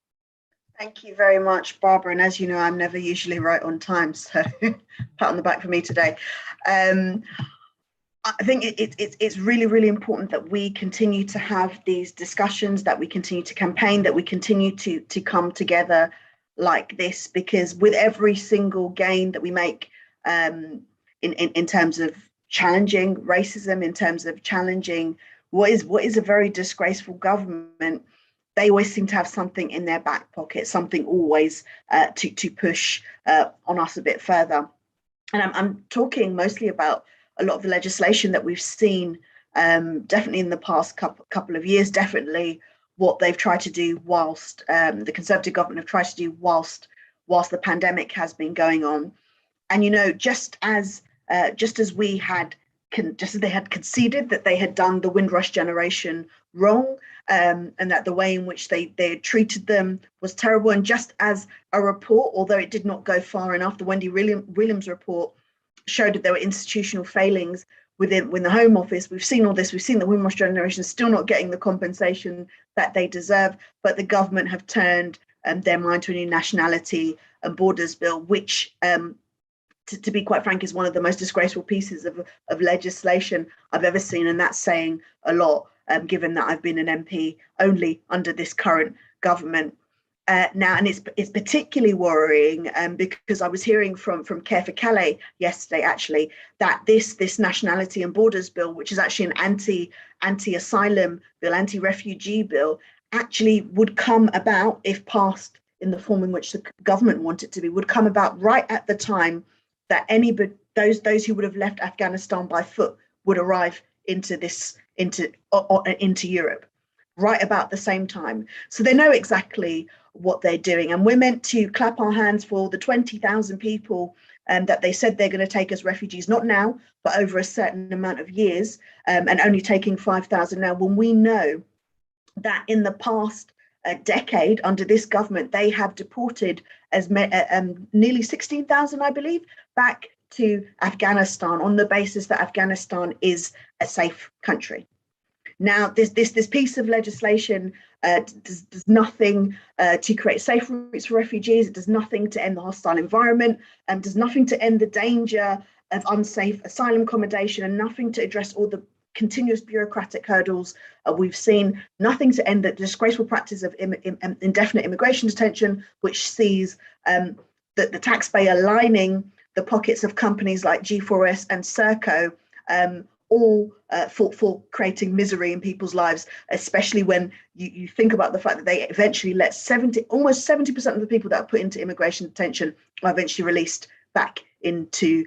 Thank you very much, Barbara. And as you know, I'm never usually right on time, so pat on the back for me today. I think it's really, really important that we continue to have these discussions, that we continue to campaign, that we continue to come together like this, because with every single gain that we make in terms of challenging racism, in terms of challenging what is a very disgraceful government, they always seem to have something in their back pocket, something always to push on us a bit further. And I'm talking mostly about a lot of the legislation that we've seen, definitely in the past couple of years, definitely what they've tried to do whilst the Conservative government have tried to do whilst the pandemic has been going on. And, you know, just as they had conceded that they had done the Windrush generation wrong, and that the way in which they had treated them was terrible. And just as a report, although it did not go far enough, the Wendy Williams report showed that there were institutional failings within the Home Office. We've seen all this. We've seen the Windrush generation still not getting the compensation that they deserve, but the government have turned their mind to a new nationality and borders bill, which, to be quite frank, is one of the most disgraceful pieces of legislation I've ever seen. And that's saying a lot, given that I've been an MP only under this current government. Now, and it's particularly worrying because I was hearing from Care for Calais yesterday, actually, that this nationality and borders bill, which is actually an anti-asylum bill, anti-refugee bill, actually would come about, if passed in the form in which the government want it to be, would come about right at the time that those who would have left Afghanistan by foot would arrive into Europe, right about the same time. So they know exactly what they're doing, and we're meant to clap our hands for the 20,000 people that they said they're going to take as refugees, not now, but over a certain amount of years, and only taking 5,000 now, when we know that in the past decade under this government they have deported as nearly 16,000, I believe, back to Afghanistan on the basis that Afghanistan is a safe country. Now, this piece of legislation does nothing to create safe routes for refugees. It does nothing to end the hostile environment, and does nothing to end the danger of unsafe asylum accommodation, and nothing to address all the continuous bureaucratic hurdles we've seen. Nothing to end the disgraceful practice of indefinite immigration detention, which sees the taxpayer lining the pockets of companies like G4S and Serco, all for creating misery in people's lives, especially when you think about the fact that they eventually let almost 70% of the people that are put into immigration detention are eventually released back to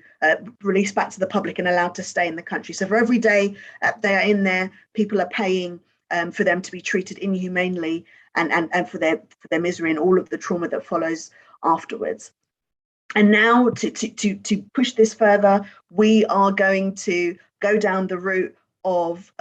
the public and allowed to stay in the country. So for every day they are in there, people are paying for them to be treated inhumanely and for their misery and all of the trauma that follows afterwards. And now to push this further, we are going to go down the route of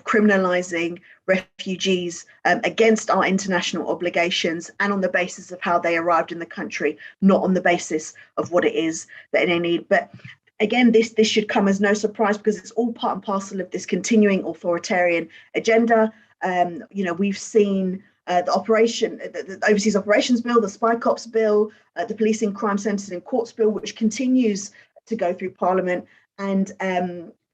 criminalizing refugees against our international obligations and on the basis of how they arrived in the country, not on the basis of what it is that they need. But again, this should come as no surprise, because it's all part and parcel of this continuing authoritarian agenda. We've seen the Overseas Operations Bill, the Spy Cops Bill, the Policing Crime Centres in Courts Bill, which continues to go through Parliament, and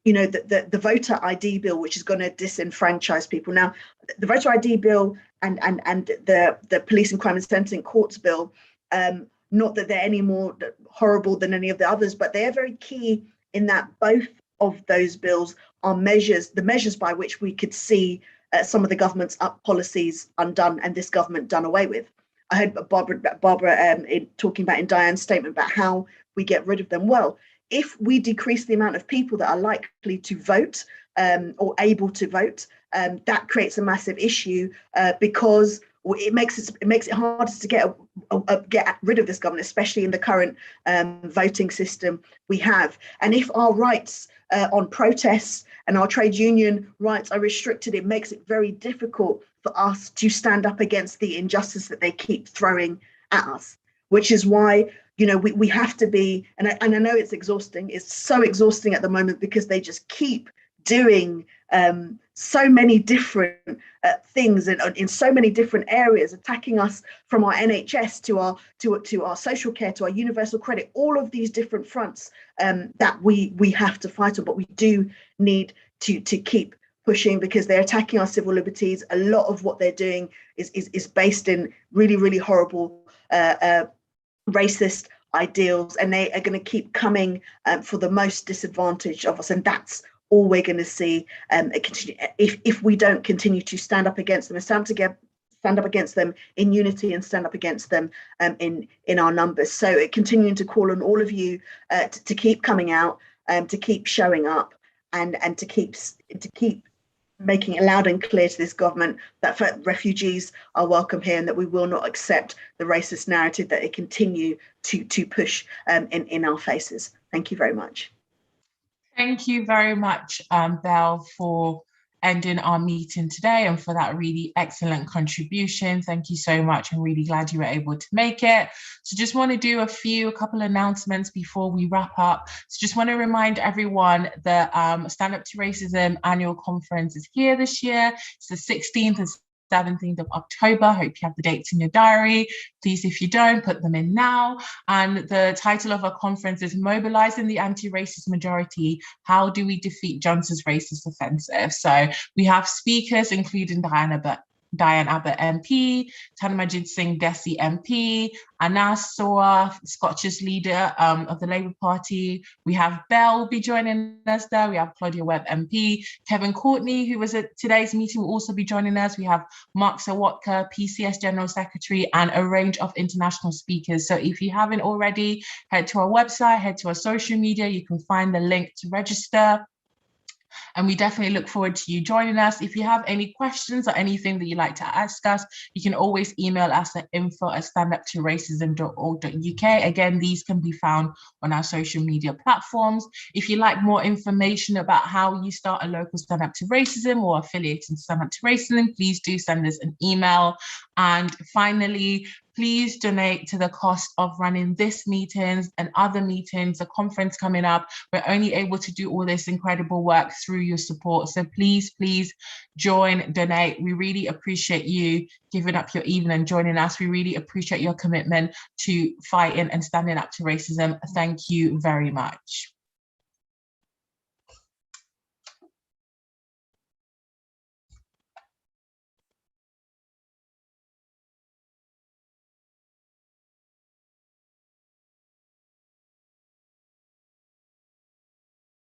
the voter ID bill, which is going to disenfranchise people. Now, the voter ID bill and the Policing Crime Centres in Courts Bill, not that they're any more horrible than any of the others, but they are very key in that both of those bills are the measures by which we could see some of the government's policies undone and this government done away with. I heard Barbara talking about in Diane's statement about how we get rid of them. Well, if we decrease the amount of people that are likely to vote or able to vote, that creates a massive issue because it makes it harder to get rid of this government, especially in the current voting system we have. And if our rights on protests and our trade union rights are restricted, it makes it very difficult for us to stand up against the injustice that they keep throwing at us, which is why we have to be, and I know it's exhausting. It's so exhausting at the moment because they just keep doing so many different things in so many different areas, attacking us from our NHS to our social care, to our universal credit, all of these different fronts that we have to fight on. But we do need to keep pushing because they're attacking our civil liberties. A lot of what they're doing is based in really, really horrible racist ideals, and they are going to keep coming for the most disadvantaged of us, and that's all we're going to see if we don't continue to stand up against them and stand up against them in unity and stand up against them in our numbers. So continuing to call on all of you to keep coming out, to keep showing up, and to keep making it loud and clear to this government that refugees are welcome here and that we will not accept the racist narrative that they continue to push in our faces. Thank you very much. Thank you very much, Belle, for ending our meeting today and for that really excellent contribution. Thank you so much. I'm really glad you were able to make it. So just want to do a couple announcements before we wrap up. So just want to remind everyone that Stand Up to Racism annual conference is here this year. It's the 16th and 17th of October. Hope you have the dates in your diary. Please, if you don't, put them in now. And the title of our conference is Mobilizing the Anti-Racist Majority. How do we defeat Johnson's racist offensive? So we have speakers including Diane Abbott MP, Tanmajid Singh Desi MP, Anas Soa, Scottish leader of the Labour Party. We have Belle will be joining us there. We have Claudia Webb MP, Kevin Courtney, who was at today's meeting, will also be joining us. We have Mark Sawatka, PCS General Secretary, and a range of international speakers. So if you haven't already, head to our website, head to our social media. You can find the link to register. And we definitely look forward to you joining us. If you have any questions or anything that you'd like to ask us, you can always email us at info@standuptoracism.org.uk. Again, these can be found on our social media platforms. If you'd like more information about how you start a local Stand Up to Racism or affiliating Stand Up to Racism, please do send us an email. And finally, please donate to the cost of running this meetings and other meetings, the conference coming up. We're only able to do all this incredible work through your support. So please, please join, donate. We really appreciate you giving up your evening and joining us. We really appreciate your commitment to fighting and standing up to racism. Thank you very much.